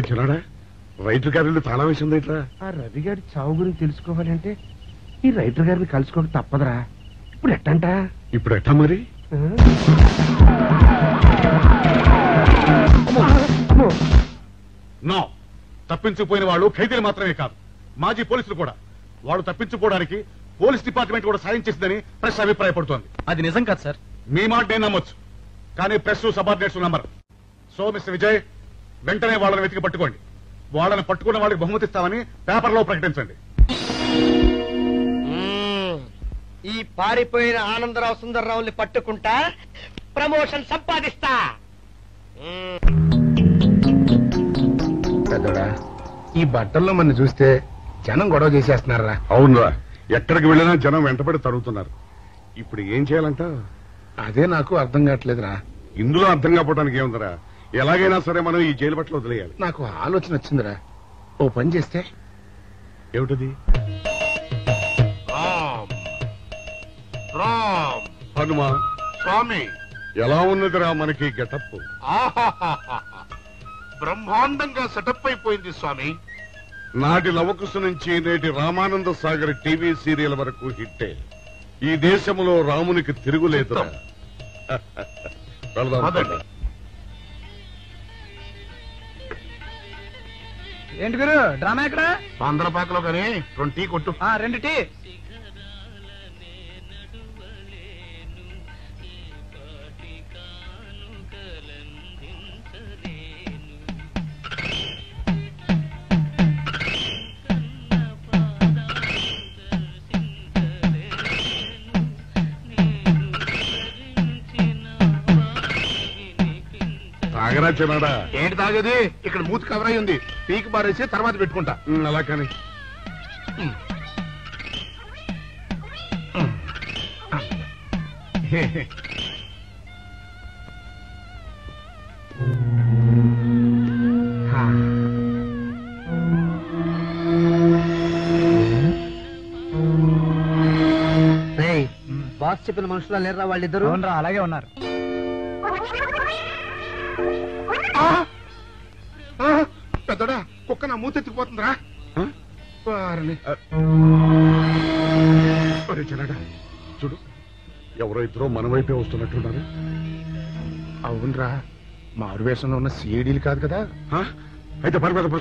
చిన్నాడా, రైతు గారి తాళం వేసింది. ఆ రవి గారి చావు గురించి తెలుసుకోవాలంటే ఈ రైటర్ గారిని కలుసుకోవడం తప్పదురా. ఇప్పుడు ఎట్టంట? ఇప్పుడు ఎట్టా మరి? నో, తప్పించుకుపోయిన వాళ్ళు ఖైదీలు మాత్రమే కాదు, మాజీ పోలీసులు కూడా. వాళ్ళు తప్పించుకోవడానికి పోలీస్ డిపార్ట్మెంట్ కూడా సాయం చేసిందని ప్రెస్ అభిప్రాయపడుతోంది. అది నిజం కాదు సార్. మీ మాట నేను నమ్మొచ్చు, కానీ press subordinates number. So mister Vijay, వెంటనే వాళ్ళని వెతికి పట్టుకోండి. వాళ్ళని పట్టుకున్న వాళ్ళకి బహుమతి ఇస్తామని పేపర్లో ప్రకటించండి. ఈ పారిపోయిన ఆనందరావు సుందర్రావుని పట్టుకుంటా ప్రమోషన్ సంపాదిస్తా. పెద్దోడా, ఈ బట్టల్లో మన చూస్తే జనం గొడవ చేసేస్తున్నారా? అవునరా, ఎక్కడికి వెళ్ళినా జనం వెంటబడి తరుగుతున్నారు. ఇప్పుడు ఏం చేయాలంట? అదే నాకు అర్థం కావట్లేదురా. ఇందులో అర్థం కాకపోవడానికి ఏముందరా, ఎలాగైనా సరే మనం ఈ జైలు బట్టలు వదిలేయాలి. నాకు ఆలోచన వచ్చిందిరా, ఓ పని చేస్తే. ఏమిటది? హనుమా స్వామి, ఎలా ఉన్నదిరా మనకి గెటప్? బ్రహ్మాండంగా సెటప్ అయిపోయింది స్వామి. నాటి లవకుశ నుంచి నేటి రామానంద సాగర్ టీవీ సీరియల్ వరకు హిట్టే. ఈ దేశంలో రామునికి తిరుగులేదురా. ఏంటి గురు, డ్రామా ఎక్కడ? ఆంధ్రపాకలో కానీ 2 టీ కొట్టు. 2 టీ. తాగరా చిన్నాడా? ఏంటి తాగేది? ఇక్కడ మూతి కవర్ అయి ఉంది, పీకి బారేసి తర్వాత పెట్టుకుంటా. అలా కానీ బాస్ చెప్పిన మనుషులా లేరా వాళ్ళిద్దరు? అలాగే ఉన్నారు. పెద్దడా, కుక్క నా మూతెత్తిపోతుందిరా. చిన్నాడా చూడు, ఎవరో ఇద్దరు మన వైపే వస్తున్నట్టున్నారు. అవునరా, మారువేషంలో ఉన్న సీడీలు కాదు కదా. అయితే పర్వాలేదు.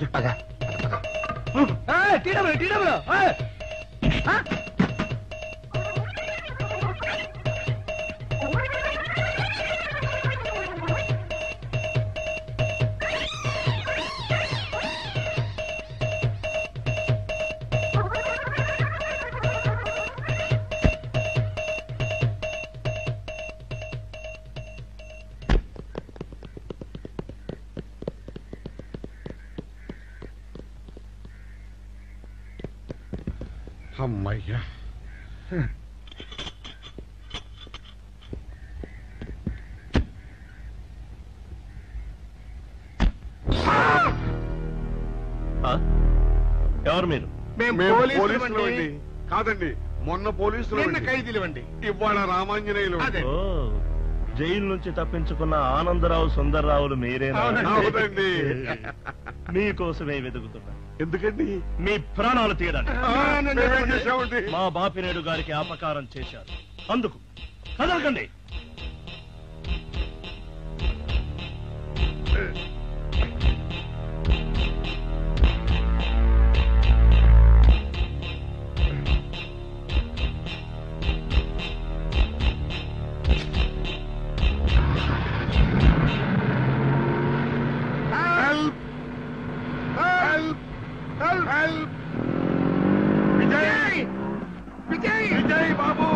అమ్మయ్యా. ఎవరు మీరు? పోలీసులు కాదండి, మొన్న పోలీసులు ఖైదీలు ఇవాళ రామాంజనేయులు. జైలు నుంచి తప్పించుకున్న ఆనందరావు సుందర్రావులు మీరేనా? మీకోసమే వెతుకుతున్నా. ఎందుకండి? మీ ప్రాణాలు తీయడానికి. మా బాపినేడు గారికి అపకారం చేశారు, అందుకు కదలకండి. విజయ్ బాబు,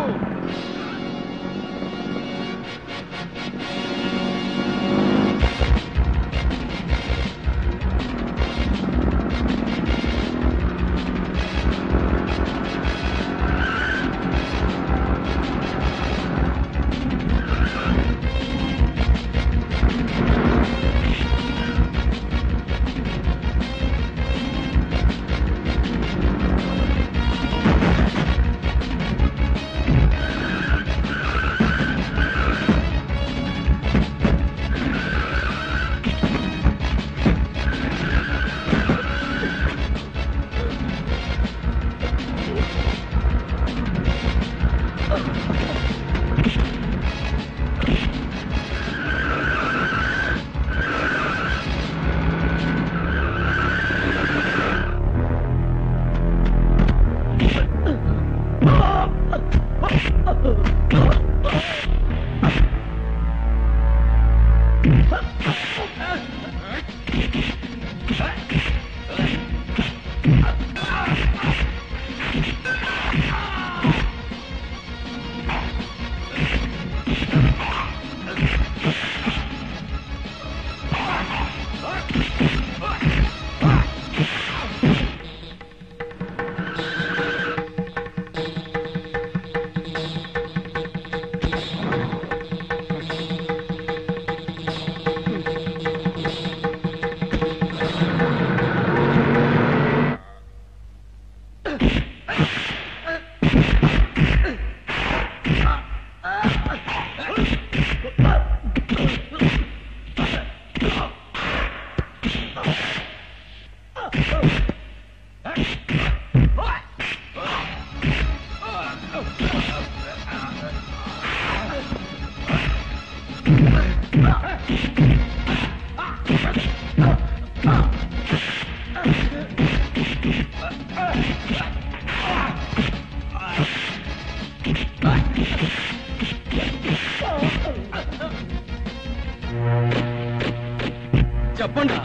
చెప్పండి.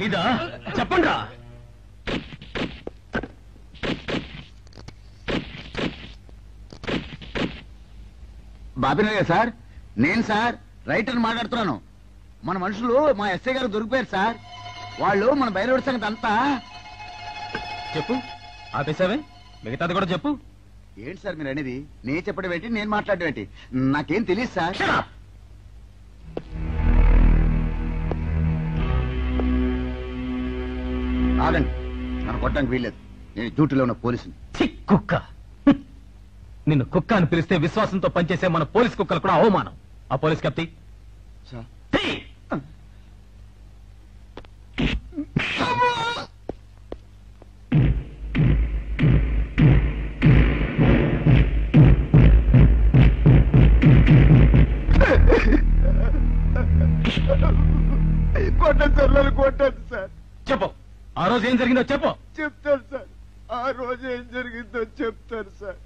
ఇదా చెప్పండి. బాబినయ్య సార్, నేను సార్ రైటర్ మాట్లాడుతున్నాను. మన మనుషులు మా ఎస్ఐ గారు దొరికిపోయారు సార్. వాళ్ళు మన బయలుదేరి సంగతి అంతా చెప్పు. ఆపేసావే, మిగతాది కూడా చెప్పు. ఏంటి సార్ మీరు అనేది? నేను చెప్పడం ఏంటి, నేను మాట్లాడడం ఏంటి? నాకేం తెలియదు సార్. ఆగండి, నన్ను కొట్టడానికి వీల్లేదు. నేను డ్యూటీలో ఉన్న పోలీసుని. కుక్క, నిన్ను కుక్క అని పిలిస్తే విశ్వాసంతో పనిచేసే మన పోలీస్ కుక్కలు కూడా అవమానం. ఆ పోలీస్ కప్తి సార్ కొట్టండి సార్, నన్ను కొట్టండి సార్. చెప్పు, ఆ రోజు ఏం జరిగిందో చెప్పు. చెప్తాను సార్, ఆ రోజు ఏం జరిగిందో చెప్తాను సార్.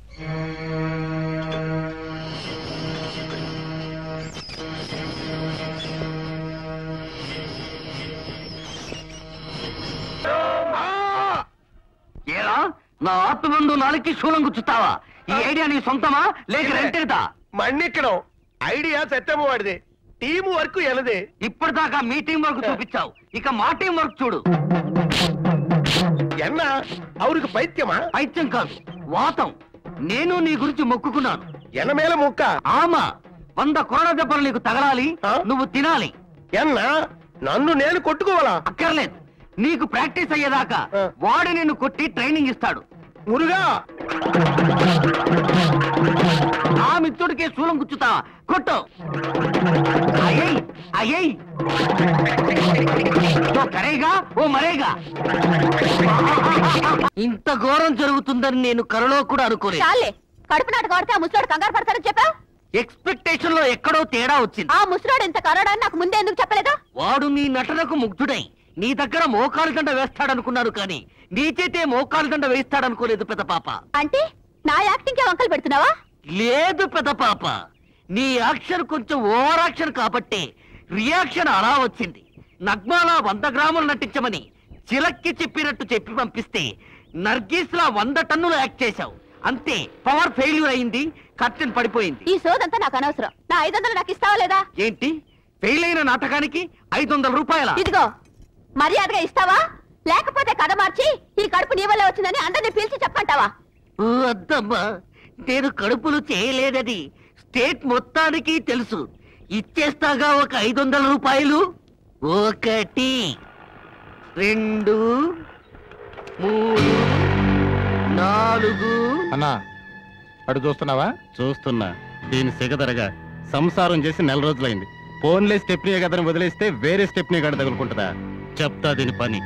ఏరా నా ఆత్మబంధు నాలుగుకి శూలం గుచ్చుతావా? ఈ ఐడియా నీ సొంతమా లేక రెంటేదా? మన్నిక్కడం ఐడియా సత్యము వాడిదే, టీం వర్క్ ఎనదే. ఇప్పటిదాకా మీ టీం వర్క్ చూపించావు, ఇక మా టీం వర్క్ చూడు. ఎన్న అవురికి పైత్యమా? పైత్యం కాదు, వాతం. నేను నీ గురించి మొక్కుకున్నాను. ఎన్నమేల ముక్క ఆమా 100 కొరడ దెబ్బలు నీకు తగలాలి, నువ్వు తినాలి. ఎన్న నన్ను నేను కొట్టుకోవాలా? అక్కర్లేదు, నీకు ప్రాక్టీస్ అయ్యేదాకా వాడు నిన్ను కొట్టి ట్రైనింగ్ ఇస్తాడు. మురుగా ఆ మిత్రుడికి శూలం గుచ్చుతావా? కొట్టు. అయ్యయ్ అయ్యయ్, ఓ కరేగా ఓ మరేగా. ఇంత ఘోరం జరుగుతుందని నేను కలలో కూడా అనుకోలేదు. చాలే, కడుపు నాటకం ఆడితే ఆ ముసలాడు కంగారు పడతారని చెప్పా. ఎక్స్పెక్టేషన్ లో ఎక్కడో తేడా వచ్చింది. ఆ ముసలాడు ఇంత కరడని నాకు ముందే ఎందుకు చెప్పలేదా? వాడు నీ నటనకు ముగ్ధుడై నీ దగ్గర మోకాలు దండ వేస్తాడనుకున్నాను, కానీ నీ చేతే మోకాలు దండ వేస్తాడనుకోలేదు పెద్ద పాప. అంటే నా యాక్టింగ్ కే వంకలు పెడుతున్నావా? లేదు పెద్ద పాప, నీ యాక్షన్ కొంచెం ఓవర్ యాక్షన్ కాబట్టి రియాక్షన్ అలా వచ్చింది. నగ్మాలా 100 గ్రాములు నటించమని చిలక్కి చెప్పినట్టు చెప్పి పంపిస్తే నర్గీస్ లా 100 టన్నులు యాక్ట్ చేశావు. అంతే, పవర్ ఫెయిల్యూర్ అయింది, కర్టెన్ పడిపోయింది. ఈ సోదంతా నాకు అనవసరం. నా 500 నాకు ఇస్తావా లేదా? ఏంటి, ఫెయిల్ అయిన నాటకానికి 500 రూపాయల? ఇదిగో, మర్యాదగా ఇస్తావా లేకపోతే కథ మార్చి ఈ కడుపు నీ వల్ల వచ్చిందని అందరిని పిలిచి చెప్పంటావా? వద్దమ్మా, నేను కడుపులు చేయలేదని స్టేట్ మొత్తానికి తెలుసు. ఇచ్చేస్తాగా ఒక 500 రూపాయలు. 1 2 3 4. అన్నా అడు చూస్తున్నావా? చూస్తున్నా. దీని సిగదరగా సంసారం చేసి 4 రోజులైంది. ఫోన్లే స్టెప్నీ కదని వదిలేస్తే వేరే స్టెప్నీ గడ తగులుకుంటుందా? చెప్తా దీని పని.